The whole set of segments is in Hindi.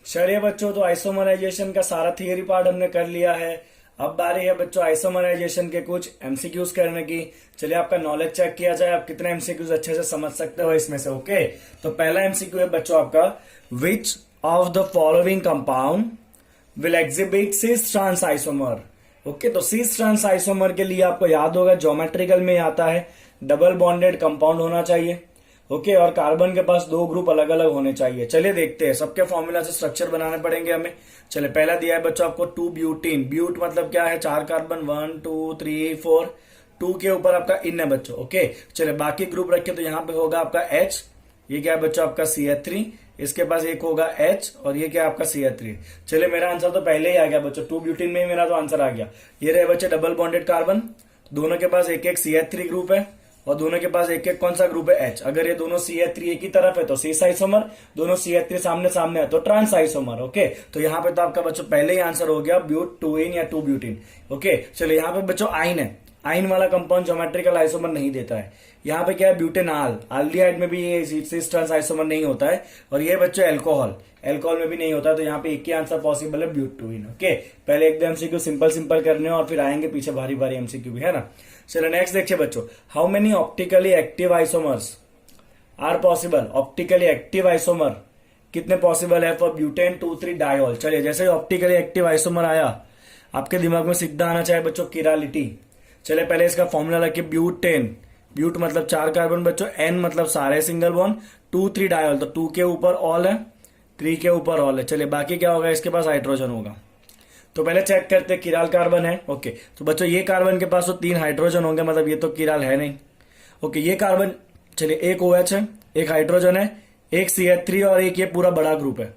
चलिए बच्चों, तो आइसोमराइजेशन का सारा थियरी पार्ट हमने कर लिया है। अब बारी है बच्चों आइसोमराइजेशन के कुछ एमसीक्यूज करने की। चलिए आपका नॉलेज चेक किया जाए, आप कितने एमसीक्यूज अच्छे से समझ सकते हो इसमें से। ओके, तो पहला एमसीक्यू है बच्चों आपका, which of the following compound will exhibit cis trans isomer. Okay, तो सिस ट्रांस आइसोमर के लिए आपको याद होगा ज्योमेट्रिकल में आता है डबल बॉन्डेड कंपाउंड होना चाहिए। ओके, और कार्बन के पास दो ग्रुप अलग अलग होने चाहिए। चलिए देखते हैं, सबके फॉर्मूला से स्ट्रक्चर बनाने पड़ेंगे हमें। चलिए पहला दिया है बच्चों आपको 2 ब्यूटीन। ब्यूट मतलब क्या है, 4 कार्बन, 1 2 3 4। 2 के ऊपर आपका इन है बच्चों। ओके, चलिए बाकी ग्रुप रखे तो यहाँ पे होगा आपका H। ये क्या है बच्चों आपका CH3। इसके पास एक होगा H और ये क्या है आपका CH3। चलिए मेरा आंसर तो पहले ही आ गया बच्चों, 2 ब्यूटीन में ही मेरा तो आंसर आ गया। ये रहे बच्चे डबल बॉन्डेड कार्बन, दोनों के पास एक एक CH3 ग्रुप है और दोनों के पास एक एक कौन सा ग्रुप है, H। अगर ये दोनों CH3 एक ही तरफ है तो सिस आइसोमर, दोनों CH3 सामने सामने है तो ट्रांस आइसोमर। ओके, तो यहाँ पे तो आपका बच्चों पहले ही आंसर हो गया ब्यूट 2 या 2 ब्यूटीन। ओके, चलो यहाँ पे बच्चों आइन है। आइन वाला कंपाउंड ज्योमेट्रिकल आइसोमर नहीं देता है। यहाँ पे क्या है, ब्यूटेनॉल। एल्डिहाइड में भी ये सिस ट्रांस आइसोमर नहीं होता है। और ये बच्चों एल्कोहल, एल्कोहल में भी नहीं होता है। तो यहाँ पे एक ही आंसर पॉसिबल है, ब्यूट 2 इन। ओके, पहले एक दो एमसीक्यू सिंपल सिंपल करने और फिर आएंगे पीछे भारी भारी एमसीक्यू भी, है ना। चलो नेक्स्ट देखिए बच्चों, how many optically active isomers are possible. Optically active isomer कितने पॉसिबल है फॉर ब्यूटेन 2,3 डायोल। चलिए जैसे ही ऑप्टिकली एक्टिव आइसोमर आया, आपके दिमाग में सीधा आना चाहिए बच्चों किरालिटी। चलिए पहले इसका फॉर्मूला रखिए, ब्यूटेन। ब्यूट मतलब 4 कार्बन बच्चों, एन मतलब सारे सिंगल बॉन्ड, 2,3 डायोल तो 2 के ऊपर ऑल है, 3 के ऊपर ऑल है। चलिए बाकी क्या होगा, इसके पास हाइड्रोजन होगा। तो पहले चेक करते हैं, किराल कार्बन है। ओके, तो बच्चों ये कार्बन के पास तो 3 हाइड्रोजन होंगे, मतलब ये तो किराल है नहीं। ओके, ये कार्बन, चलिए एक OH है, एक हाइड्रोजन है, एक CH3 और एक ये पूरा बड़ा ग्रुप है।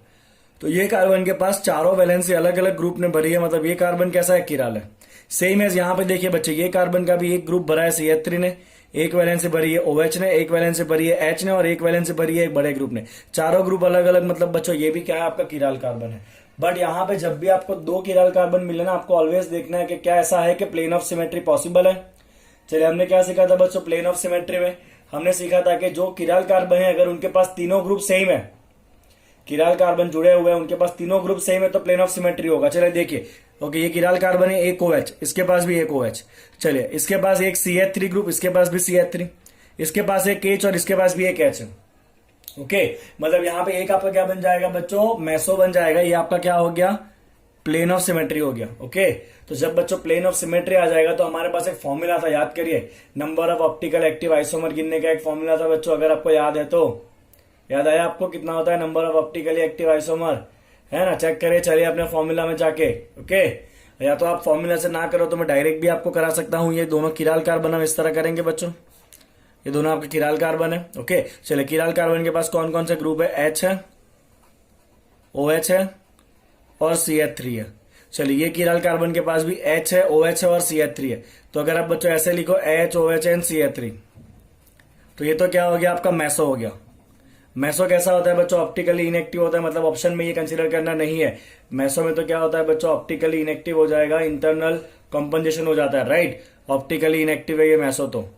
तो ये कार्बन के पास चारों वैलेंसी अलग अलग ग्रुप ने भरी है, मतलब ये कार्बन कैसा है, किराल है। सेम एज यहाँ पे देखिए बच्चे, ये कार्बन का भी एक ग्रुप भरा है CH3 ने, एक वैलेंसी भरी है OH ने, एक वैलेंसी भरी है H ने और एक वैलेंसी भरी है एक बड़े ग्रुप ने। चारों ग्रुप अलग अलग, मतलब बच्चों ये भी क्या है, आपका किराल कार्बन है। बट यहाँ पे जब भी आपको 2 किराल कार्बन मिले ना, आपको ऑलवेज देखना है कि क्या ऐसा है कि प्लेन ऑफ सिमेट्री पॉसिबल है। चलिए हमने क्या सीखा था बच्चों प्लेन ऑफ सिमेट्री में, हमने सीखा था कि जो किराल कार्बन है अगर उनके पास तीनों ग्रुप सेम है, किराल कार्बन जुड़े हुए हैं, उनके पास तीनों ग्रुप सेम है तो प्लेन ऑफ सिमेट्री होगा। चलिए देखिए, ओके ये किराल कार्बन है, एक OH, इसके पास भी एक OH। चलिए इसके पास एक CH3 ग्रुप, इसके पास भी CH3, इसके पास एक H और इसके पास भी एक H है। ओके, मतलब यहाँ पे एक आपका क्या बन जाएगा बच्चों, मेसो बन जाएगा। ये आपका क्या हो गया, प्लेन ऑफ सिमेट्री हो गया। ओके, तो जब बच्चों प्लेन ऑफ सिमेट्री आ जाएगा तो हमारे पास एक फॉर्मूला था, याद करिए, number of optical active isomer गिनने का एक फॉर्मूला था बच्चों, अगर आपको याद है तो। याद आया आपको कितना होता है number of optically active isomer, है ना। चेक करिए चलिए अपने फॉर्मूला में जाके। ओके, या तो आप फॉर्मूला से ना करो तो मैं डायरेक्ट भी आपको करा सकता हूं। ये दोनों किराल कार्बन हम इस तरह करेंगे बच्चों, ये दोनों आपके किराल कार्बन है। ओके, चलिए किराल कार्बन के पास कौन कौन से ग्रुप है, H है, OH है और CH3 है। चलिए ये किराल कार्बन के पास भी H है, OH है और CH3 है। तो अगर आप बच्चों ऐसे लिखो H OH एंड CH3, तो ये तो क्या हो गया, आपका मेसो हो गया। मेसो कैसा होता है बच्चों, ऑप्टिकली इनएक्टिव होता है, मतलब ऑप्शन में ये कंसीडर करना नहीं है। मेसो में तो क्या होता है बच्चों, ऑप्टिकली इनएक्टिव हो जाएगा, इंटरनल कंपनसेशन हो जाता है, राइट। ऑप्टिकली इनएक्टिव है ये मेसो तो।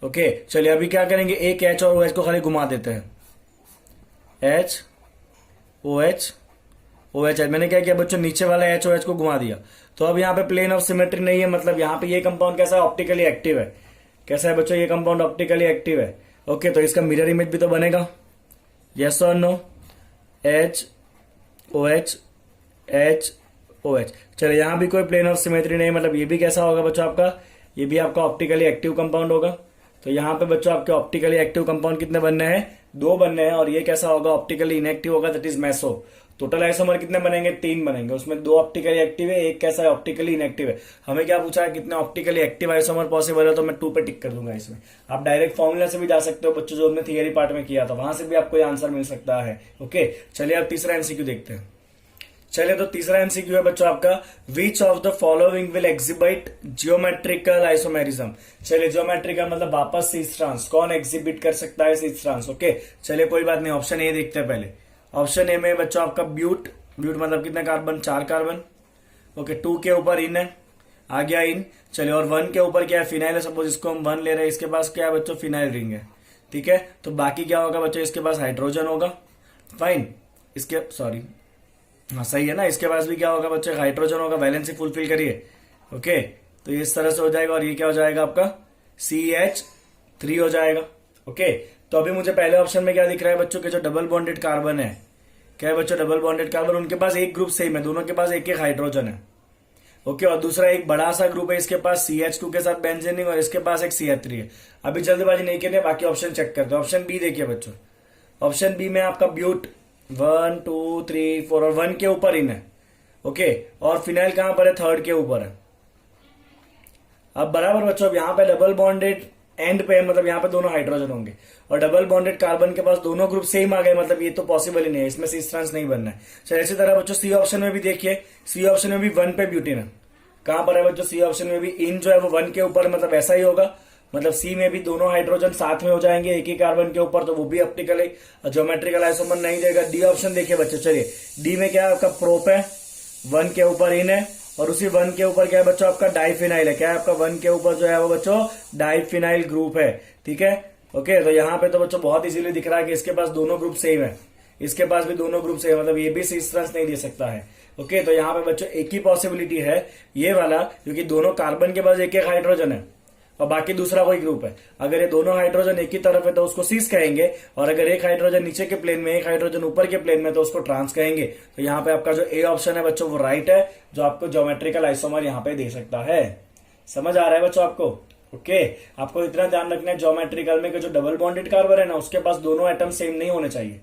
ओके, चलिए अभी क्या करेंगे, एक H और OH को खाली घुमा देते हैं, H OH OH। मैंने क्या किया बच्चों, नीचे वाला H OH को घुमा दिया। तो अब यहाँ पे प्लेन ऑफ सिमेट्री नहीं है, मतलब यहाँ पे ये कंपाउंड कैसा है, ऑप्टिकली एक्टिव है। कैसा है बच्चों, ये कंपाउंड ऑप्टिकली एक्टिव है। ओके, तो इसका मिरर इमेज भी तो बनेगा, यस और no, H OH H OH। चलिए यहाँ भी कोई प्लेन ऑफ सिमेट्री नहीं, मतलब ये भी कैसा होगा बच्चों आपका, ये भी आपका ऑप्टिकली एक्टिव कंपाउंड होगा। तो यहाँ पे बच्चों आपके ऑप्टिकली एक्टिव कंपाउंड कितने बनने हैं, 2 बनने हैं। और ये कैसा होगा, ऑप्टिकली इनएक्टिव होगा, that is meso. Total isomer कितने बनेंगे, 3 बनेंगे, उसमें 2 ऑप्टिकली एक्टिव है, एक कैसा है, ऑप्टिकली इनएक्टिव है। हमें क्या पूछा है, कितने ऑप्टिकली एक्टिव आइसोमर पॉसिबल है, तो मैं 2 पे टिक कर दूंगा इसमें। आप डायरेक्ट फॉर्मूला से भी जा सकते हो बच्चों, जो हमने थियरी पार्ट में किया था, वहां से भी आपको आंसर मिल सकता है। ओके, चलिए अब तीसरा एमसीक्यू देखते हैं। चलिए तो तीसरा एमसीक्यू है बच्चों आपका, which of the following will exhibit geometrical isomerism. चलिए जियोमेट्रिकल मतलब वापस सिस ट्रांस, कौन एग्जिबिट कर सकता है सिस ट्रांस। ओके, चलिए कोई बात नहीं, ऑप्शन ए देखते हैं पहले। ऑप्शन ए में बच्चों आपका ब्यूट, ब्यूट मतलब कितने कार्बन, 4 कार्बन। ओके, 2 के ऊपर इन है, आ गया इन। चलिए और 1 के ऊपर क्या है, फिनाइल है, सपोज इसको हम 1 ले रहे हैं, इसके पास क्या है बच्चों, फिनाइल रिंग है, ठीक है। तो बाकी क्या होगा बच्चों, इसके पास हाइड्रोजन होगा, फाइन। इसके सॉरी हाँ सही है ना। इसके पास भी क्या होगा बच्चों, हाइड्रोजन होगा, वैलेंसी फुलफिल करिए। ओके, तो इस तरह से हो जाएगा और ये क्या हो जाएगा आपका CH3 हो जाएगा। ओके, तो अभी मुझे पहले ऑप्शन में क्या दिख रहा है बच्चों के जो डबल बॉन्डेड कार्बन है, क्या है बच्चों, डबल बॉन्डेड कार्बन, उनके पास एक ग्रुप सेम है, दोनों के पास एक एक हाइड्रोजन है। ओके, और दूसरा एक बड़ा सा ग्रुप है, इसके पास CH2 के साथ बेंजीनिंग और इसके पास एक CH3 है। अभी जल्दबाजी नहीं करनी, बाकी ऑप्शन चेक करते हैं। ऑप्शन बी देखिए बच्चों, ऑप्शन बी में आपका ब्यूट 1 2 3 4 और 1 के ऊपर इन है। ओके, और फिनाइल कहां पर है, 3rd के ऊपर है। अब बराबर बच्चों, अब यहाँ पे डबल बॉन्डेड एंड पे है, मतलब यहाँ पे दोनों हाइड्रोजन होंगे, और डबल बॉन्डेड कार्बन के पास दोनों ग्रुप सेम आ गए, मतलब ये तो पॉसिबल ही नहीं है, इसमें सी ट्रांस नहीं बनना है। चलिए इसी तरह बच्चों सी ऑप्शन में भी देखिए, सी ऑप्शन में भी 1 पे ब्यूटेन है। कहां पर है बच्चों, सी ऑप्शन में भी इन जो है वो 1 के ऊपर, मतलब ऐसा ही होगा, मतलब सी में भी दोनों हाइड्रोजन साथ में हो जाएंगे एक ही कार्बन के ऊपर, तो वो भी ऑप्टिकली ज्योमेट्रिकल आइसोमर नहीं देगा। डी ऑप्शन देखिए बच्चों, चलिए डी में क्या है आपका प्रोप है, 1 के ऊपर इन है, और उसी 1 के ऊपर क्या है बच्चों आपका डाइफिनाइल है। क्या है आपका 1 के ऊपर जो है वो बच्चों डाइफिनाइल ग्रुप है। ठीक है, ओके, तो यहाँ पे तो बच्चों बहुत इजीली दिख रहा है कि इसके पास दोनों ग्रुप सेम है, इसके पास भी दोनों ग्रुप सेम है, मतलब ये भी सी ट्रांस नहीं दे सकता है। ओके, तो यहाँ पे बच्चों एक ही पॉसिबिलिटी है ये वाला, क्योंकि दोनों कार्बन के पास एक एक हाइड्रोजन है और बाकी दूसरा कोई ग्रुप है। अगर ये दोनों हाइड्रोजन एक ही तरफ है तो उसको सीस कहेंगे, और अगर एक हाइड्रोजन नीचे के प्लेन में, एक हाइड्रोजन ऊपर के प्लेन में, तो उसको ट्रांस कहेंगे। तो यहाँ पे आपका जो ए ऑप्शन है बच्चों वो राइट है, जो आपको ज्योमेट्रिकल आइसोमर यहाँ पे दे सकता है। समझ आ रहा है बच्चों आपको? ओके, आपको इतना ध्यान रखना है ज्योमेट्रिकल में कि जो डबल बॉन्डेड कार्बन है ना, उसके पास दोनों एटम सेम नहीं होने चाहिए।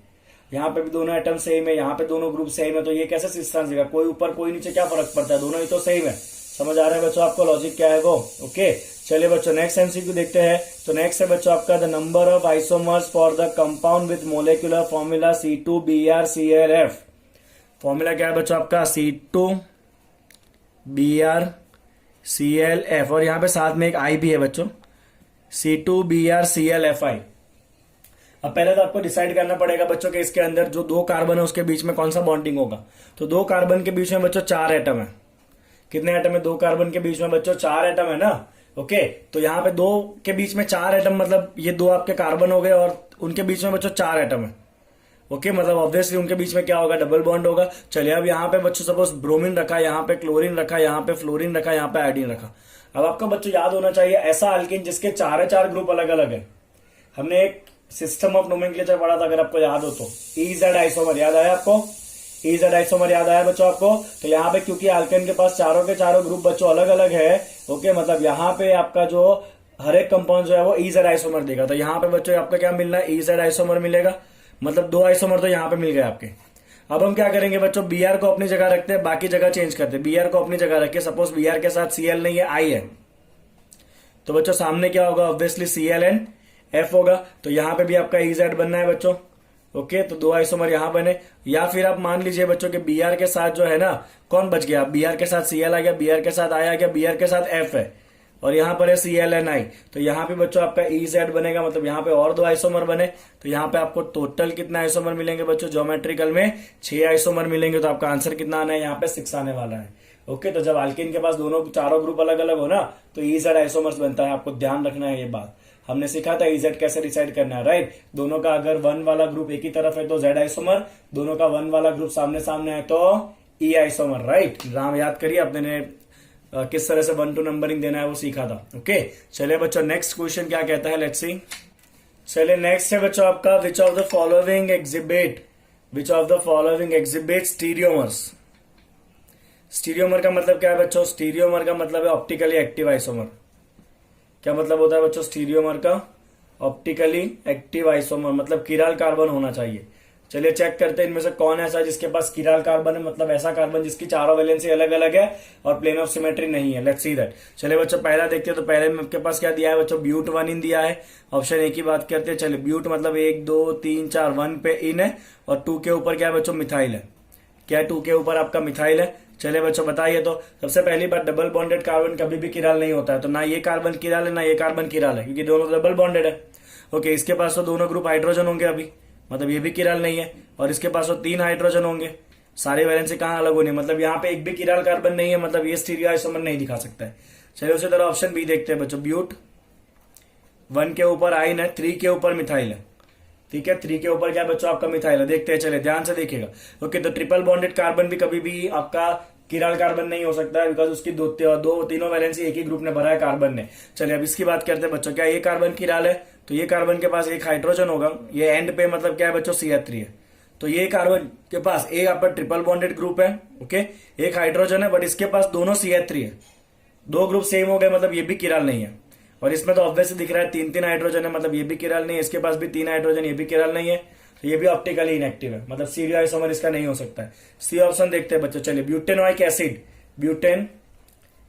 यहाँ पे भी दोनों एटम सेम है, यहाँ पे दोनों ग्रुप सेम है, तो ये कैसे सिस ट्रांस देगा, कोई ऊपर कोई नीचे क्या फर्क पड़ता है, दोनों ही तो सेम है। समझ आ रहा है बच्चों आपको लॉजिक क्या है वो? ओके, चलिए बच्चों नेक्स्ट एमसीक्यू देखते हैं। तो नेक्स्ट है बच्चों आपका the number of isomers for the compound with molecular formula C2BrClF। Formula क्या है बच्चों आपका C2BrClF, और यहाँ पे साथ में एक I भी है बच्चों, C2BrClFI। अब पहले तो आपको डिसाइड करना पड़ेगा बच्चों के इसके अंदर जो 2 कार्बन है उसके बीच में कौन सा बॉन्डिंग होगा। तो 2 कार्बन के बीच में बच्चों 4 एटम है। कितने एटम है 2 कार्बन के बीच में बच्चों? 4 एटम है ना। ओके, तो यहाँ पे 2 के बीच में 4 एटम, मतलब ये 2 आपके कार्बन हो गए और उनके बीच में बच्चों 4 एटम है। ओके, मतलब ऑब्वियसली उनके बीच में क्या होगा, डबल बॉन्ड होगा। चलिए अब यहाँ पे बच्चों सपोज ब्रोमीन रखा, यहाँ पे क्लोरीन रखा, यहाँ पे फ्लोरीन रखा, यहाँ पे आयोडीन रखा। अब आपका बच्चों याद होना चाहिए ऐसा अल्केन जिसके 4 ग्रुप अलग अलग है। हमने एक सिस्टम ऑफ नोमेनक्लेचर पढ़ा था, अगर आपको याद हो तो। EZ आइसोमर याद आया आपको? EZ आइसोमर याद आया बच्चों आपको? तो यहाँ पे क्योंकि अल्केन के पास चारों के चारों ग्रुप बच्चों अलग अलग है, ओके, मतलब यहाँ पे आपका जो हर एक कंपाउंड जो है वो EZ आइसोमर देगा। तो यहाँ पे बच्चों आपका क्या मिलना है, EZ आइसोमर मिलेगा, मतलब 2 आइसोमर तो यहाँ पे मिल गए आपके। अब हम क्या करेंगे बच्चों, Br को अपनी जगह रखते हैं, बाकी जगह चेंज करते हैं। Br को अपनी जगह रखे, सपोज Br के साथ Cl नहीं है, I है, तो बच्चों सामने क्या होगा, ऑब्वियसली ClNF होगा। तो यहाँ पे भी आपका EZ बनना है बच्चों। ओके, तो 2 आइसोमर यहाँ बने। या फिर आप मान लीजिए बच्चों के Br के साथ जो है ना, कौन बच गया, Br के साथ Cl आ गया, Br के साथ I आ गया, Br के साथ F है, और यहाँ पर है ClNI। तो यहाँ पे बच्चों आपका EZ बनेगा, मतलब यहाँ पे और 2 आइसोमर बने। तो यहाँ पे आपको टोटल कितना आइसोमर मिलेंगे बच्चों, ज्योमेट्रिकल में 6 आइसोमर मिलेंगे। तो आपका आंसर कितना आना है, यहाँ पे 6 आने वाला है। ओके, तो जब अल्केन के पास दोनों चारों ग्रुप अलग अलग हो ना, तो EZ आइसोमर्स बनता है। आपको ध्यान रखना है ये बात, हमने सीखा था EZ कैसे डिसाइड करना है, राइट। दोनों का अगर 1 वाला ग्रुप एक ही तरफ है तो Z आइसोमर, दोनों का 1 वाला ग्रुप सामने सामने है तो E आइसोमर, राइट। नाम याद करिए, अपने ने किस तरह से 1 to नंबरिंग देना है वो सीखा था। ओके, चलिए बच्चों नेक्स्ट क्वेश्चन क्या कहता है, लेट्स सी। चलिए नेक्स्ट है बच्चों आपका which of the following exhibit stereomers. Stereomer का मतलब क्या है बच्चों, स्टीरियोमर का मतलब है ऑप्टिकली एक्टिव आइसोमर। क्या मतलब होता है बच्चों स्टीरियोमर का? ऑप्टिकली एक्टिव आइसोमर, मतलब किराल कार्बन होना चाहिए। चलिए चेक करते हैं इनमें से कौन ऐसा है जिसके पास किराल कार्बन है, मतलब ऐसा कार्बन जिसकी चारों वैलेंसी अलग अलग है और प्लेन ऑफ सिमेट्री नहीं है। Let's see that. चलिए बच्चों पहला देखते हैं। तो पहले में आपके पास क्या दिया है बच्चों, ब्यूट 1 इन दिया है। ऑप्शन ए की बात करते हैं। चलिए ब्यूट मतलब 1 2 3 4, 1 पे इन है और 2 के ऊपर क्या है बच्चों, मिथाइल है। क्या 2 के ऊपर आपका मिथाइल है? चलिए बच्चों बताइए। तो सबसे पहली बात, डबल बॉन्डेड कार्बन कभी भी किराल नहीं होता है। तो ना ये कार्बन किराल है ना ये कार्बन किराल है, क्योंकि दोनों डबल बॉन्डेड है। ओके, इसके पास तो दोनों ग्रुप हाइड्रोजन होंगे अभी, मतलब ये भी किराल नहीं है, और इसके पास तो 3 हाइड्रोजन होंगे। सारे वैलेंसी कहाँ अलग होने, मतलब यहाँ पे एक भी किराल कार्बन नहीं है, मतलब ये स्टीरियो आइसोमर नहीं दिखा सकता है। चलिए उसी तरह ऑप्शन बी देखते हैं बच्चों। ब्यूट 1 के ऊपर आइन है, 3 के ऊपर मिथाइल है। ठीक है। 3 के ऊपर क्या है बच्चों आपका मिथाइल है। देखते हैं, चले ध्यान से देखिएगा। ओके, तो ट्रिपल बॉन्डेड कार्बन भी कभी भी आपका किराल कार्बन नहीं हो सकता है, बिकॉज उसकी तीनों वैलेंसी एक ही ग्रुप ने भरा है कार्बन ने। चलिए अब इसकी बात करते हैं बच्चों। क्या ये कार्बन किराल है? तो ये कार्बन के पास एक हाइड्रोजन होगा, ये एंड पे मतलब क्या है बच्चों CH3 है। तो ये कार्बन के पास एक आपका ट्रिपल बॉन्डेड ग्रुप है। ओके, एक हाइड्रोजन है बट इसके पास दोनों CH3 है, दो ग्रुप सेम हो गए, मतलब ये भी किराल नहीं है। और इसमें तो ऑब्वियसली दिख रहा है 3 हाइड्रोजन है, मतलब ये भी किराल नहीं है। इसके पास भी 3 हाइड्रोजन, ये भी किराल नहीं है। तो ये भी ऑप्टिकली इनएक्टिव है, मतलब स्टीरियो आइसोमर इसका नहीं हो सकता है। सी ऑप्शन देखते हैं बच्चों। चलिए butanoic acid, butane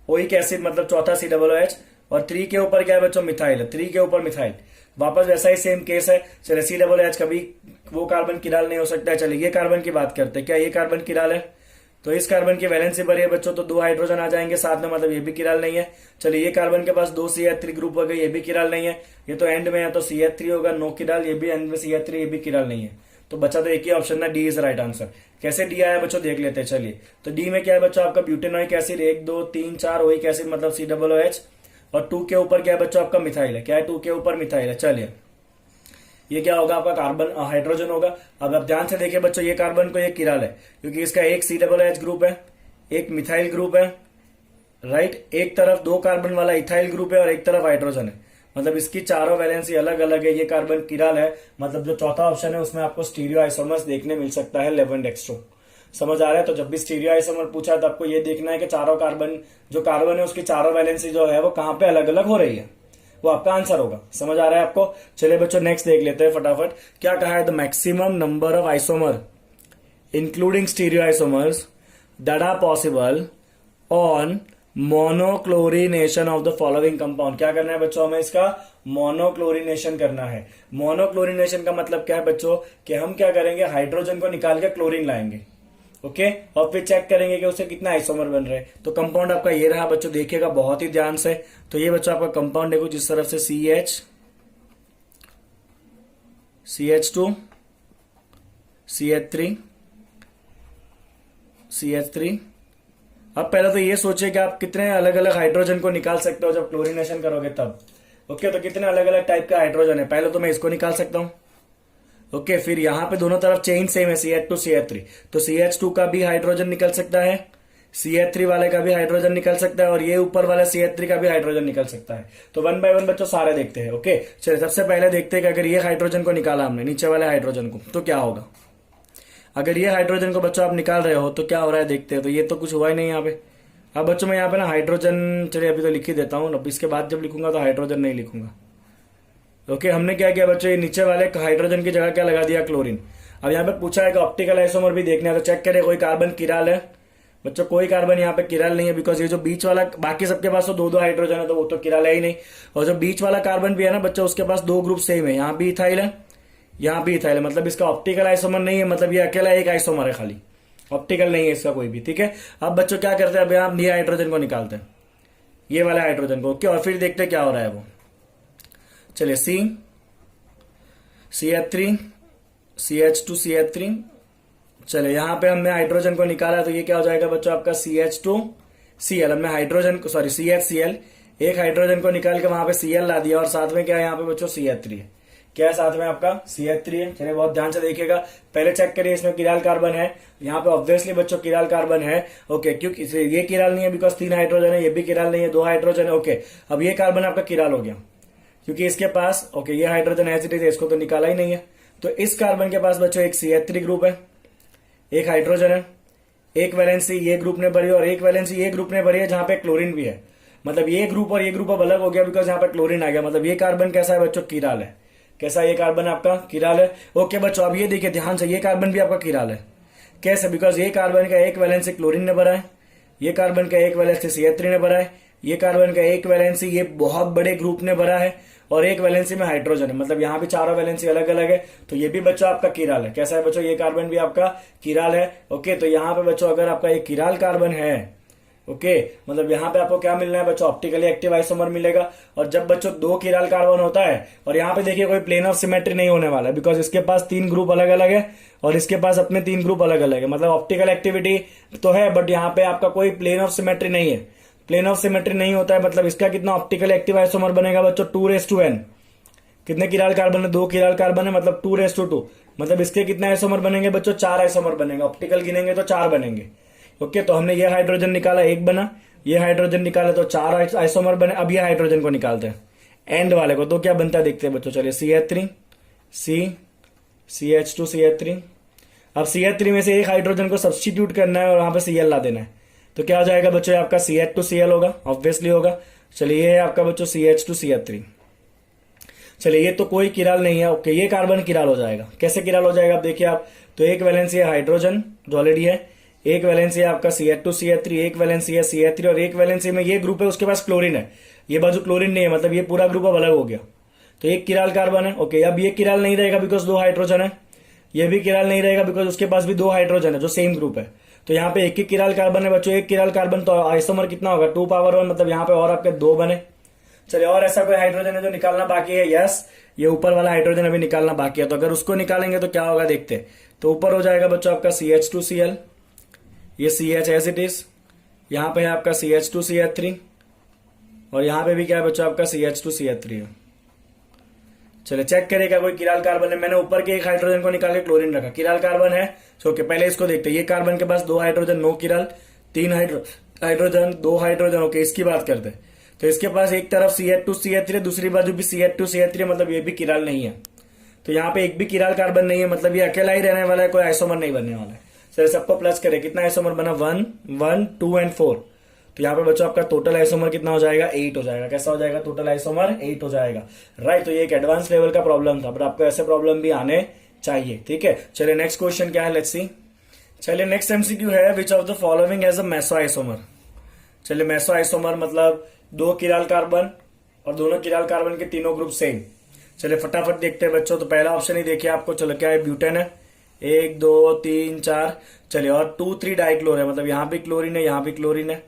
oic acid मतलब चौथा COOH, और 3 के ऊपर क्या है बच्चों मिथाइल है, 3 के ऊपर मिथाइल। वापस वैसा ही सेम केस है। चलिए COOH कभी वो कार्बन किराल नहीं हो सकता है। चलिए ये कार्बन की बात करते हैं। क्या ये कार्बन किराल है? तो इस कार्बन की वैलेंसी भरी है बच्चों, तो 2 हाइड्रोजन आ जाएंगे साथ में, मतलब ये भी किराल नहीं है। चलिए ये कार्बन के पास 2 CH3 ग्रुप हो गए, ये भी किराल नहीं है। ये तो एंड में है तो CH3 होगा, नो किराल। ये भी एंड में CH3, ये भी किराल नहीं है। तो बच्चा तो एक ही ऑप्शन है, डी इज राइट आंसर। कैसे डी आया बच्चों देख लेते हैं। चलिए तो डी में क्या है बच्चों आपका ब्यूटेनोइक एसिड, 1 2 3 4 ओइक एसिड मतलब COOH, और 2 के ऊपर क्या है बच्चों आपका मिथाइल है। क्या है? 2 के ऊपर मिथाइल है। चलिए ये क्या होगा आपका कार्बन हाइड्रोजन होगा। अब आप ध्यान से देखिए बच्चों, ये कार्बन को ये किराल है क्योंकि इसका एक COOH ग्रुप है, एक मिथाइल ग्रुप है, राइट। एक तरफ 2 कार्बन वाला इथाइल ग्रुप है और एक तरफ हाइड्रोजन है, मतलब इसकी चारों वैलेंसी अलग अलग है। ये कार्बन किराल है, मतलब जो चौथा ऑप्शन है उसमें आपको स्टीरियो आइसोमर्स देखने मिल सकता है, लेवेंडेक्स्ट्रो। समझ आ रहा है? तो जब भी स्टीरियो आइसोमर पूछा है तो आपको ये देखना है कि चारों कार्बन, जो कार्बन है उसकी चारों वैलेंसी जो है वो कहां पे अलग अलग हो रही है, वो आपका आंसर होगा। समझ आ रहा है आपको? चलिए बच्चों नेक्स्ट देख लेते हैं फटाफट। क्या कहा है? The maximum number of isomer including stereo isomers that are possible on monochlorination of the following compound. क्या करना है बच्चों? हमें इसका मोनोक्लोरिनेशन करना है। मोनोक्लोरिनेशन का मतलब क्या है बच्चों कि हम क्या करेंगे, हाइड्रोजन को निकाल के क्लोरीन लाएंगे। ओके, और फिर चेक करेंगे कि उससे कितना आइसोमर बन रहे हैं। तो कंपाउंड आपका ये रहा बच्चों, देखिएगा बहुत ही ध्यान से। तो ये बच्चों आपका कंपाउंड देखो, जिस तरफ से CH2 CH3। अब पहले तो ये सोचिए कि आप कितने अलग अलग हाइड्रोजन को निकाल सकते हो जब क्लोरीनेशन करोगे तब। ओके, तो कितने अलग अलग टाइप का हाइड्रोजन है, पहले तो मैं इसको निकाल सकता हूं। ओके, फिर यहां पे दोनों तरफ चेन सेम है, CH2 CH3, तो CH2 का भी हाइड्रोजन निकल सकता है, CH3 वाले का भी हाइड्रोजन निकल सकता है, और ये ऊपर वाला CH3 का भी हाइड्रोजन निकल सकता है। तो 1 बाय 1 बच्चों सारे देखते हैं। ओके, चलिए सबसे पहले देखते हैं कि अगर ये हाइड्रोजन को निकाला हमने, नीचे वाले हाइड्रोजन को, तो क्या होगा। अगर ये हाइड्रोजन को बच्चों आप निकाल रहे हो तो क्या हो रहा है देखते हैं। तो ये तो कुछ हुआ ही नहीं यहाँ पे। अब बच्चों मैं यहाँ पे ना हाइड्रोजन, चलिए अभी तो लिख ही देता हूँ, अब इसके बाद जब लिखूंगा तो हाइड्रोजन नहीं लिखूंगा। ओके, हमने क्या किया बच्चों, ये नीचे वाले हाइड्रोजन की जगह क्या लगा दिया, क्लोरीन। अब यहाँ पे पूछा है कि ऑप्टिकल आइसोमर भी देखना है, तो चेक करें कोई कार्बन किराल है बच्चों। कोई कार्बन यहाँ पे किराल नहीं है, बिकॉज ये जो बीच वाला, बाकी सबके पास तो 2 हाइड्रोजन है तो वो तो किराल है ही नहीं। और जो बीच वाला कार्बन भी है ना बच्चों, उसके पास 2 ग्रुप सेम है, यहाँ भी इथाइल है, यहाँ भी इथाइल है, मतलब इसका ऑप्टिकल आइसोमर नहीं है, मतलब ये अकेला एक आइसोमर है खाली, ऑप्टिकल नहीं है इसका कोई भी। ठीक है, अब बच्चों क्या करते हैं, अब यहाँ ये हाइड्रोजन को निकालते हैं, ये वाले हाइड्रोजन को। ओके, और फिर देखते हैं क्या हो रहा है वो। चलिए CH3 CH2 CH3। चलिए यहाँ पे हमने हाइड्रोजन को निकाला, तो ये क्या हो जाएगा बच्चों आपका CH2Cl। हमने हाइड्रोजन को, सॉरी CHCl, एक हाइड्रोजन को निकाल के वहां पे Cl ला दिया, और साथ में क्या है यहाँ पे बच्चों CH3 है। क्या है साथ में आपका CH3 है। चलिए बहुत ध्यान से देखिएगा, पहले चेक करिए इसमें किराल कार्बन है, यहाँ पे ऑब्वियसली बच्चों किराल कार्बन है। ओके, क्योंकि ये किराल नहीं है बिकॉज 3 हाइड्रोजन है, ये भी किराल नहीं है, 2 हाइड्रोजन है। ओके, अब ये कार्बन आपका किराल हो गया क्योंकि इसके पास, ओके, ये हाइड्रोजन एज इट इज, इसको तो निकाला ही नहीं है। तो इस कार्बन के पास बच्चों एक CH3 ग्रुप है, एक हाइड्रोजन है, एक वैलेंसी ये ग्रुप ने भरी और एक वैलेंसी ये ग्रुप ने भरी है जहां पे क्लोरीन भी है। मतलब ये ग्रुप और ये ग्रुप अब अलग हो गया बिकॉज यहाँ पे क्लोरीन आ गया। मतलब ये कार्बन कैसा है बच्चों, किराल है। कैसा, ये कार्बन आपका किराल है। ओके बच्चों, अब ये देखिए ध्यान से, ये कार्बन भी आपका किराल है। कैसे, बिकॉज ये कार्बन का एक वैलेंसी क्लोरीन ने भरा है, ये कार्बन का एक वैलेंसी CH3 ने भरा है, ये कार्बन का एक वैलेंसी ये बहुत बड़े ग्रुप ने भरा है, और एक वैलेंसी में हाइड्रोजन है, मतलब यहाँ भी चारों वैलेंसी अलग अलग है। तो ये भी बच्चों आपका किराल है। कैसा है बच्चों, ये कार्बन भी आपका किराल है। ओके, तो यहाँ पे बच्चों अगर आपका ये किराल कार्बन है, ओके, मतलब यहाँ पे आपको क्या मिलना है बच्चों, ऑप्टिकली एक्टिव आइसोमर मिलेगा। और जब बच्चों 2 किराल कार्बन होता है, और यहाँ पे देखिए कोई प्लेन ऑफ सिमेट्री नहीं होने वाला है, बिकॉज इसके पास 3 ग्रुप अलग अलग है और इसके पास अपने 3 ग्रुप अलग अलग है। मतलब ऑप्टिकल एक्टिविटी तो है बट यहाँ पे आपका कोई प्लेन ऑफ सिमेट्री नहीं है। प्लेन ऑफ सिमेट्री नहीं होता है, मतलब इसका कितना ऑप्टिकल एक्टिव आइसोमर बनेगा बच्चों, 2n। कितने किराल कार्बन है? 2 किराल कार्बन है, मतलब 2:2। मतलब इसके कितने आइसोमर बनेंगे बच्चों? 4 आइसोमर बनेंगे। ऑप्टिकल गिनेंगे तो 4 बनेंगे। ओके, तो हमने ये हाइड्रोजन निकाला, 1 बना, ये हाइड्रोजन निकाला तो 4 आइसोमर बने। अब ये हाइड्रोजन को निकालते हैं एंड वाले को, तो क्या बनता है देखते हैं बच्चों। चलिए CH3 C CH2 CH3। अब CH3 में से एक हाइड्रोजन को सब्स्टिट्यूट करना है और वहां पे Cl ला देना है, तो क्या हो जाएगा बच्चों? ये आपका CH2Cl होगा, ऑब्वियसली होगा। चलिए ये है आपका बच्चों CH2CH3। चलिए ये तो कोई किराल नहीं है। ओके, ये कार्बन किराल हो जाएगा। कैसे किराल हो जाएगा? आप देखिए आप, तो एक वैलेंसी है हाइड्रोजन जो ऑलरेडी है, एक वैलेंसी है आपका CH2CH3, एक वैलेंसी है CH3 और एक वैलेंसी में ये ग्रुप है, उसके पास क्लोरीन है, ये बाजू क्लोरीन नहीं है, मतलब ये पूरा ग्रुप अब अलग हो गया। तो एक किराल कार्बन है। ओके, अब ये किराल नहीं रहेगा बिकॉज 2 हाइड्रोजन है, ये भी किराल नहीं रहेगा बिकॉज उसके पास भी 2 हाइड्रोजन है जो सेम ग्रुप है। तो यहाँ पे एक ही किराल कार्बन है बच्चों, एक किराल कार्बन, तो आइसोमर कितना होगा? 2 पावर 1, मतलब यहाँ पे और आपके 2 बने। चलिए, और ऐसा कोई हाइड्रोजन है जो निकालना बाकी है? यस, ये ऊपर वाला हाइड्रोजन अभी निकालना बाकी है। तो अगर उसको निकालेंगे तो क्या होगा देखते हैं। तो ऊपर हो जाएगा बच्चों आपका CH2Cl, ये CH एज इट इज, यहाँ पे है आपका CH2CH3 और यहाँ पे भी क्या है बच्चों आपका CH2CH3 है। चलिए चेक करेगा कोई किराल कार्बन है। मैंने ऊपर के एक हाइड्रोजन को निकाल के क्लोरीन रखा, किराल कार्बन है। ओके, पहले इसको देखते हैं। ये कार्बन के पास 2 हाइड्रोजन, 9 किराल, 3 हाइड्रोजन, 2 हाइड्रोजन। ओके, इसकी बात करते हैं। तो इसके पास एक तरफ CH2CH3, दूसरी बाजू भी CH2CH3, मतलब ये भी किराल नहीं है। तो यहाँ पे एक भी किराल कार्बन नहीं है, मतलब ये अकेला ही रहने वाला है, कोई आइसोमर नहीं बनने वाला है। सर सबको प्लस करें, कितना आइसोमर बना? 1 1 2 एंड 4। तो यहाँ पे बच्चों आपका टोटल आइसोमर कितना हो जाएगा? 8 हो जाएगा। कैसा हो जाएगा? टोटल आइसोमर 8 हो जाएगा। राइट, तो ये एक एडवांस लेवल का प्रॉब्लम था, बट आपको ऐसे प्रॉब्लम भी आने चाहिए। ठीक है, चलिए नेक्स्ट क्वेश्चन क्या है, लेट्स सी। चलिए नेक्स्ट MCQ है, which of the following is a meso isomer. चलिए मेसो आइसोमर मतलब 2 किराल कार्बन और दोनों किराल कार्बन के तीनों ग्रुप सेम। चलिए फटाफट देखते हैं बच्चों। तो पहला ऑप्शन ही देखिए आपको, चलो क्या है? ब्यूटेन है, 1 2 3 4। चलिए, और 2 3 डाइक्लोर है, मतलब यहाँ भी क्लोरीन है, यहाँ भी क्लोरीन है।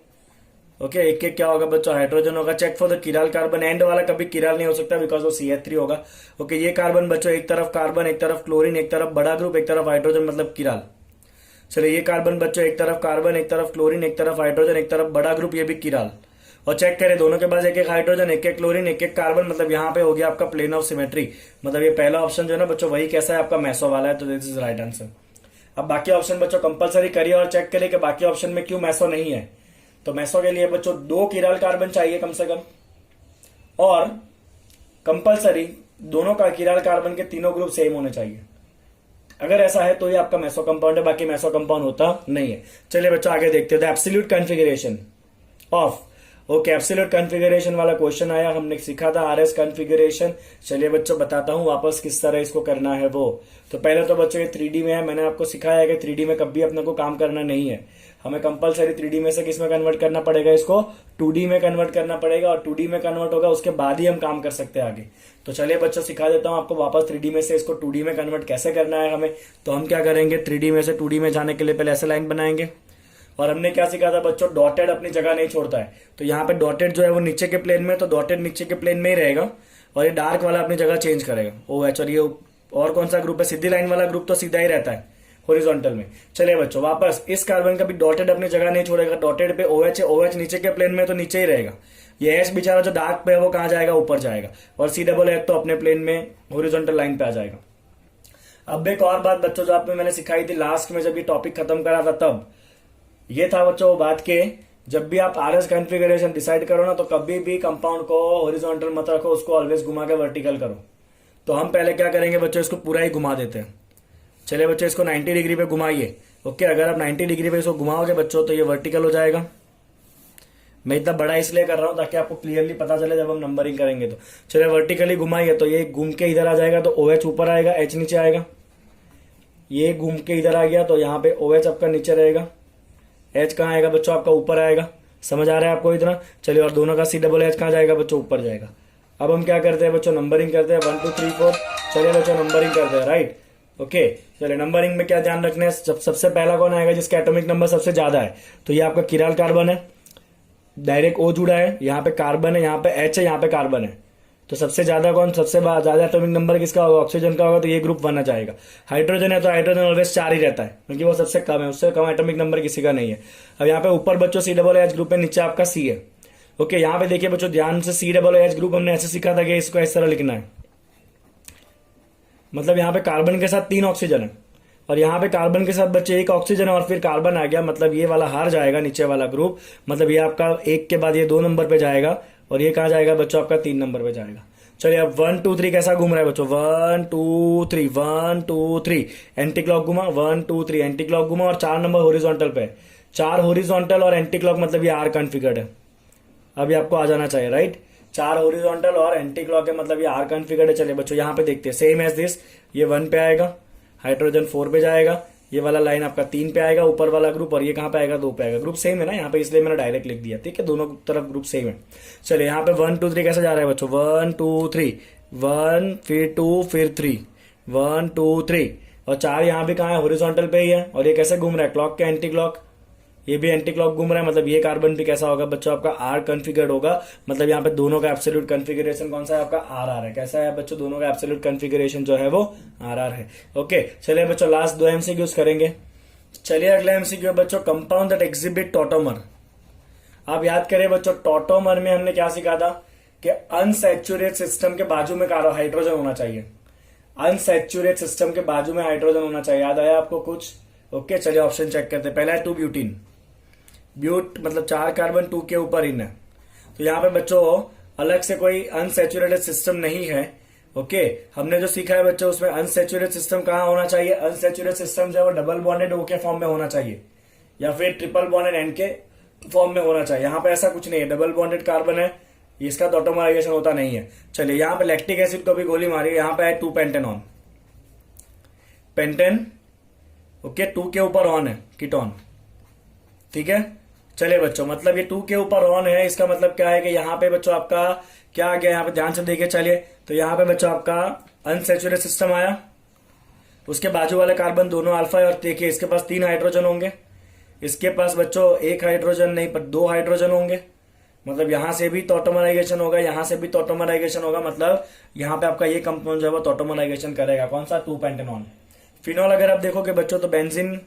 ओके, एक एक क्या होगा बच्चों? हाइड्रोजन होगा। Check for the chiral carbon, and वाला कभी किराल नहीं हो सकता बिकॉज वो CH3 होगा। ओके, ये कार्बन बच्चों, एक तरफ कार्बन, एक तरफ क्लोरीन, एक तरफ बड़ा ग्रुप, एक तरफ हाइड्रोजन, मतलब किराल। चलिए ये कार्बन बच्चों, एक तरफ कार्बन, एक तरफ क्लोरीन, एक तरफ हाइड्रोजन, एक तरफ बड़ा ग्रुप, ये भी किराल। और चेक करें दोनों के पास एक एक हाइड्रोजन, एक एक क्लोरीन, एक एक कार्बन, मतलब यहाँ पे हो गया आपका प्लेन ऑफ सिमेट्री। मतलब ये पहला ऑप्शन जो है ना बच्चों, वही कैसा है आपका? मैसो वाला है। तो दिस इज राइट आंसर। अब बाकी ऑप्शन बच्चों कंपलसरी करिए और चेक करिए कि बाकी ऑप्शन में क्यों मैसो नहीं है। तो मैसो के लिए बच्चों 2 किराल कार्बन चाहिए कम से कम, और कंपलसरी दोनों का किराल कार्बन के तीनों ग्रुप सेम होने चाहिए। अगर ऐसा है तो ये आपका मैसो कंपाउंड है, बाकी मैसो कंपाउंड होता नहीं है। चलिए बच्चों आगे देखते हैं। Absolute configuration of, okay, absolute configuration वाला क्वेश्चन आया, हमने सीखा था RS कॉन्फ़िगरेशन। चलिए बच्चों बताता हूं वापस किस तरह इसको करना है वो। तो पहले तो बच्चों ये 3D में है, मैंने आपको सिखाया है कि 3D में कभी अपने को काम करना नहीं है, हमें कंपलसरी 3D में से किस में कन्वर्ट करना पड़ेगा? इसको 2D में कन्वर्ट करना पड़ेगा, और 2D में कन्वर्ट होगा उसके बाद ही हम काम कर सकते हैं आगे। तो चलिए बच्चों सिखा देता हूं आपको वापस 3D में से इसको 2D में कन्वर्ट कैसे करना है हमें। तो हम क्या करेंगे, 3D में से 2D में जाने के लिए पहले ऐसे लाइन बनाएंगे। और हमने क्या सीखा था बच्चों? डॉटेड अपनी जगह नहीं छोड़ता है। तो यहाँ पे डॉटेड जो है वो नीचे के प्लेन में, तो डॉटेड नीचे के प्लेन में ही रहेगा, और ये डार्क वाला अपनी जगह चेंज करेगा। OH, और ये और कौन सा ग्रुप है? सीधी लाइन वाला ग्रुप तो सीधा ही रहता है हॉरिजॉन्टल में। चलिए बच्चों वापस, इस कार्बन का भी डॉटेड अपनी जगह नहीं छोड़ेगा। डॉटेड पे OH है, OH नीचे के प्लेन में तो नीचे ही रहेगा। ये H बेचारा जो डार्क पे है वो कहाँ जाएगा? ऊपर जाएगा। और CH तो अपने प्लेन में हॉरिजॉन्टल लाइन पे आ जाएगा। अब एक और बात बच्चों जो आपने मैंने सिखाई थी लास्ट में जब ये टॉपिक खत्म करा था, तब ये था बच्चों वो बात के, जब भी आप RS कॉन्फ़िगरेशन डिसाइड करो ना, तो कभी भी कंपाउंड को हॉरिजॉन्टल मत रखो, उसको ऑलवेज घुमा के वर्टिकल करो। तो हम पहले क्या करेंगे बच्चों, इसको पूरा ही घुमा देते हैं। चलिए बच्चों इसको 90 डिग्री पे घुमाइए। ओके, अगर आप 90 डिग्री पे इसको घुमाओगे बच्चों तो ये वर्टिकल हो जाएगा। मैं इतना बड़ा इसलिए कर रहा हूं ताकि आपको क्लियरली पता चले जब हम नंबरिंग करेंगे। तो चलिए वर्टिकली घुमाइए, तो ये घूम के इधर आ जाएगा, तो OH ऊपर आएगा, H नीचे आएगा। ये घूम के इधर आ गया, तो यहाँ पे OH आपका नीचे रहेगा, H कहाँ आएगा बच्चों? आपका ऊपर आएगा। समझ आ रहा है आपको इतना? चलिए, और दोनों का CH कहाँ जाएगा बच्चों? ऊपर जाएगा। अब हम क्या करते हैं बच्चों? नंबरिंग करते हैं 1 2 3 4। चलिए बच्चों नंबरिंग करते हैं, राइट। ओके, चलिए नंबरिंग में क्या ध्यान रखना है? सबसे पहला कौन आएगा जिसका एटॉमिक नंबर सबसे ज्यादा है? तो ये आपका किराल कार्बन है, डायरेक्ट O जुड़ा है, यहाँ पे कार्बन है, यहाँ पे H है, यहाँ पे कार्बन है। तो सबसे ज्यादा कौन? सबसे ज्यादा एटॉमिक नंबर किसका होगा? ऑक्सीजन का होगा, तो ये ग्रुप 1 आ जाएगा। हाइड्रोजन है तो हाइड्रोजन ऑलवेज 4 ही रहता है, क्योंकि वो सबसे कम है, उससे कम एटॉमिक नंबर किसी का नहीं है। अब यहाँ पे ऊपर बच्चों CH ग्रुप है, नीचे आपका C है। ओके, यहाँ पे देखिए बच्चों ध्यान से, CH ग्रुप हमने ऐसे सीखा था कि इसको इस तरह लिखना है। मतलब यहाँ पे कार्बन के साथ 3 ऑक्सीजन है, और यहाँ पे कार्बन के साथ बच्चे 1 ऑक्सीजन और फिर कार्बन आ गया, मतलब ये वाला हार जाएगा नीचे वाला ग्रुप, मतलब ये आपका 1 के बाद ये 2 नंबर पे जाएगा, और ये कहाँ जाएगा बच्चों, आपका 3 नंबर पे जाएगा। चलिए अब 1 2 3 कैसा घूम रहा है बच्चों, 1 2 3 1 2 3 एंटी क्लॉक घुमा, 1 2 3 एंटी क्लॉक घुमा, और 4 नंबर होरिजोंटल पे, 4 होरिजोंटल और एंटी क्लॉक, मतलब ये आर कॉन्फिगर्ड है। अभी आपको आ जाना चाहिए, राइट। 4 होरिजोंटल और एंटी क्लॉक है, मतलब ये आर कॉन्फिगर्ड है। चलिए बच्चों यहाँ पे देखते हैं, सेम एज दिस, ये 1 पे आएगा, हाइड्रोजन 4 पे जाएगा, ये वाला लाइन आपका 3 पे आएगा ऊपर वाला ग्रुप, और ये कहाँ पे आएगा, 2 पे आएगा। ग्रुप सेम है ना यहाँ पे, इसलिए मैंने डायरेक्ट लिख दिया, ठीक है, दोनों तरफ ग्रुप सेम है। चलिए यहाँ पे 1 2 3 कैसे जा रहा है बच्चों, 1 2 3 1 फिर 2 फिर 3 1 2 3, और 4 यहाँ भी कहाँ है, होरिजोंटल पे ही है, और ये कैसे घूम रहा है, क्लॉक के एंटी क्लॉक, ये भी एंटी क्लॉक घूम रहा है, मतलब ये कार्बन भी कैसा होगा बच्चों, आपका आर कॉन्फिगर्ड होगा। मतलब यहाँ पे दोनों का एब्सोल्यूट कॉन्फ़िगरेशन कौन सा है, आपका आर आर है। कैसा है बच्चों, दोनों का एब्सोल्यूट कॉन्फ़िगरेशन जो है वो आर आर है। ओके, चलिए बच्चों लास्ट 2 एमसीक्यूज करेंगे। चलिए अगला एमसीक्यू बच्चों, कंपाउंड दैट एग्जिबिट टॉटोमर। आप याद करें बच्चों, टॉटोमर में हमने क्या सीखा था कि अनसैचुरेट सिस्टम के बाजू में हाइड्रोजन होना चाहिए, अनसैचुरेट सिस्टम के बाजू में हाइड्रोजन होना चाहिए। याद आया आपको कुछ? ओके, चलिए ऑप्शन चेक करते हैं। पहला है 2 ब्यूटीन, ब्यूट मतलब 4 कार्बन 2 के ऊपर इन है, तो यहाँ पे बच्चों अलग से कोई अनसैचुरेटेड सिस्टम नहीं है। ओके, हमने जो सीखा है बच्चों उसमें अनसैचुरेटेड सिस्टम कहाँ होना चाहिए, अनसैचुरेटेड सिस्टम जो है वो डबल बॉन्डेड ओ के फॉर्म में होना चाहिए, या फिर ट्रिपल बॉन्डेड एन के फॉर्म में होना चाहिए। यहाँ पे ऐसा कुछ नहीं है, डबल बॉन्डेड कार्बन है, इसका तो ऑटोमराइजेशन होता नहीं है। चलिए यहाँ पे लैक्टिक एसिड को भी गोली मारी, यहाँ पे है 2 पेंटेनॉन, पेंटेन, ओके 2 के ऊपर ऑन है कीटोन, ठीक है। चलिए बच्चों, मतलब ये 2 के ऊपर ऑन है, इसका मतलब क्या है कि यहाँ पे बच्चों आपका क्या आ गया, यहाँ पे ध्यान से देखिए। चलिए तो यहाँ पे बच्चों आपका अनसैचुरेटेड सिस्टम आया, उसके बाजू वाले कार्बन दोनों अल्फा है, और देखिए इसके पास 3 हाइड्रोजन होंगे, इसके पास बच्चों 1 हाइड्रोजन नहीं पर 2 हाइड्रोजन होंगे, मतलब यहां से भी टॉटोमराइजेशन होगा, यहां से भी टॉटोमराइजेशन होगा, मतलब यहाँ पे आपका ये कंपाउंड जो है वो टॉटोमराइजेशन करेगा। कौन सा, 2 पेंटेनॉन। फिनॉल अगर आप देखोगे बच्चों तो बेंजीन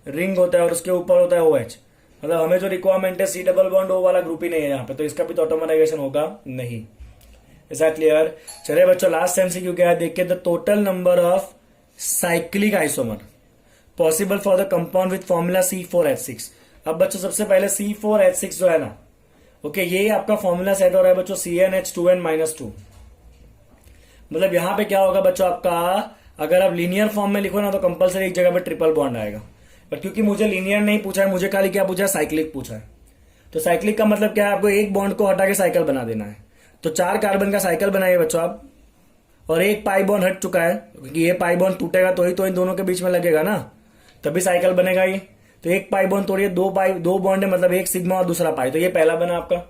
रिंग होता है और उसके ऊपर होता है OH, मतलब हमें जो रिक्वायरमेंट है C डबल बॉन्ड O वाला ग्रुप ही नहीं है यहाँ पे, तो इसका भी तो ऑटोमराइजेशन होगा नहीं। Is that clear? चलिए बच्चों लास्ट एमसीक्यू क्या है, देखिए the total number of cyclic isomer possible for the compound with formula C4H6। अब बच्चों सबसे पहले C4H6 जो है ना, ओके ये आपका फॉर्मूला सेट हो रहा है बच्चों CnH2n-2, मतलब यहां पे क्या होगा बच्चों आपका, अगर आप लीनियर फॉर्म में लिखो ना तो कंपलसरी एक जगह पे ट्रिपल बॉन्ड आएगा, पर क्योंकि मुझे लीनियर नहीं पूछा है, मुझे खाली क्या पूछा है, साइक्लिक पूछा है। तो साइक्लिक का मतलब क्या है, आपको एक बॉन्ड को हटा के साइकिल बना देना है। तो 4 कार्बन का साइकिल बनाइए बच्चों आप, और एक पाई बॉन्ड हट चुका है, क्योंकि ये पाई बॉन्ड टूटेगा तो ही तो इन दोनों के बीच में लगेगा ना, तभी साइकिल बनेगा ये। तो एक पाई बॉन्ड तोड़िए, 2 बॉन्ड है, मतलब एक सिग्मा और दूसरा पाई, तो ये पहला बना आपका।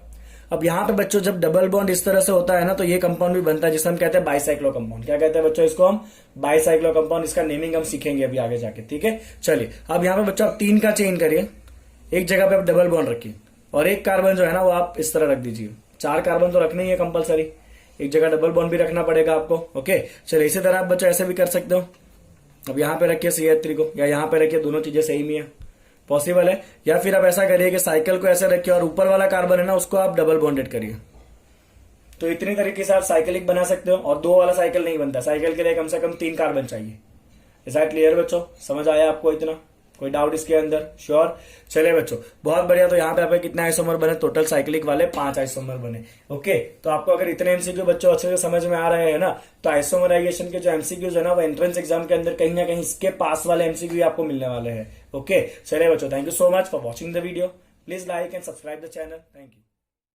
अब यहाँ पे बच्चों जब डबल बॉन्ड इस तरह से होता है ना, तो ये कंपाउंड भी बनता है जिसे हम कहते हैं बाइसाइक्लो कंपाउंड। क्या कहते हैं बच्चों इसको हम, बाइसाइक्लो कंपाउंड। इसका नेमिंग हम सीखेंगे अभी आगे जाके, ठीक है। चलिए अब यहाँ पे बच्चों आप 3 का चेन करिए, एक जगह पे आप डबल बॉन्ड रखिए, और एक कार्बन जो है ना वो आप इस तरह रख दीजिए। 4 कार्बन तो रखने ही है कंपलसरी, एक जगह डबल बॉन्ड भी रखना पड़ेगा आपको। ओके, चलिए इसी तरह आप बच्चों ऐसे भी कर सकते हो। अब यहाँ पे रखिए CH3 को, या यहाँ पे रखिए, दोनों चीजें सेम ही है, पॉसिबल है। या फिर आप ऐसा करिए कि साइकिल को ऐसे रखिए और ऊपर वाला कार्बन है ना उसको आप डबल बॉन्डेड करिए। तो इतनी तरीके से आप साइकिलिक बना सकते हो, और 2 वाला साइकिल नहीं बनता, साइकिल के लिए कम से कम 3 कार्बन चाहिए। इज दैट क्लियर बच्चों? समझ आया आपको इतना? कोई डाउट इसके अंदर? श्योर? चलिए बच्चों बहुत बढ़िया। तो यहाँ पे आपके कितने आइसोमर बने, टोटल साइक्लिक वाले 5 आइसोमर बने। ओके, तो आपको अगर इतने एमसीक्यू बच्चों अच्छे से समझ में आ रहे हैं ना, तो आइसोमराइजेशन के जो एमसीक्यूज है ना वो एंट्रेंस एग्जाम के अंदर कहीं ना कहीं इसके पास वाले एमसीक्यू आपको मिलने वाले हैं। ओके, चलिए बच्चों, thank you so much for watching the video. Please like and subscribe the channel. Thank you.